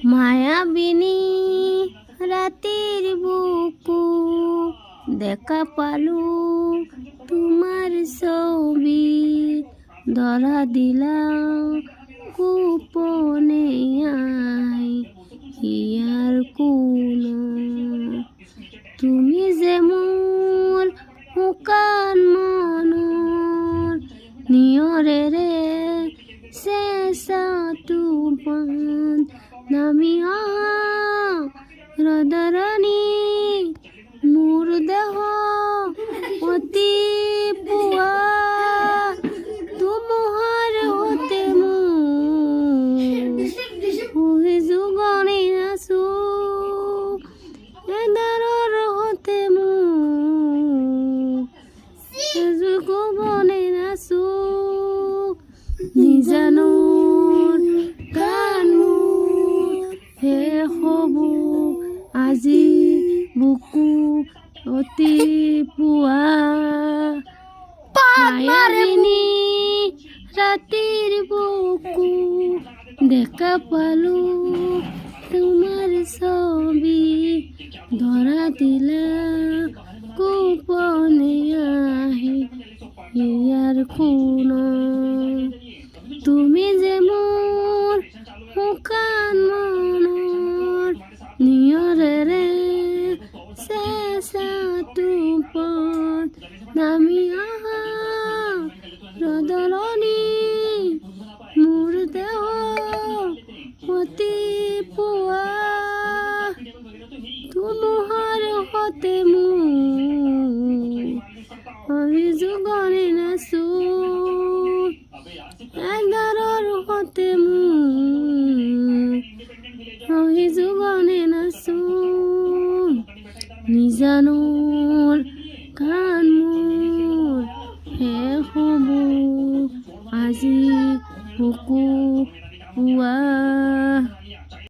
মায়াবিনী রাতের বুকু দেখা পালু তোমার ছবি ধরা দিলাম গোপনে আই হিয়ার কোনা তুমি যে মোর মুকান মনৰ নিয়ৰে ৰে শেষা তুফান নামি ৰদৰণি মোৰ দেহ অতি পুৱা তুমহাৰ হতে মোৰ যুগনি আছো এদাৰৰ হতে মোৰ যুগবনে আছো নিজানৰ গান মোৰ শেষ হ'ব আজি বুকু অতি পুৱা মায়াবিনী রাতের বুকু দেখা পালু তোমার ছবি ধরা দিলা গোপনে আহি ইয়ার কোনা তুমি যে মোর মুকান মনৰ নিয়ৰে ৰে শেষা তুফান নামি ৰদৰণি মোৰ দেহ অতি পুৱা তুমহাৰ হতে মোৰ অভিযোগনে নাচো এগাৰৰ হতে মোৰ অভিযোগনে নাচো নিজানৰ গান মোৰ শেষ হ'ব আজি বুকু পুৱা।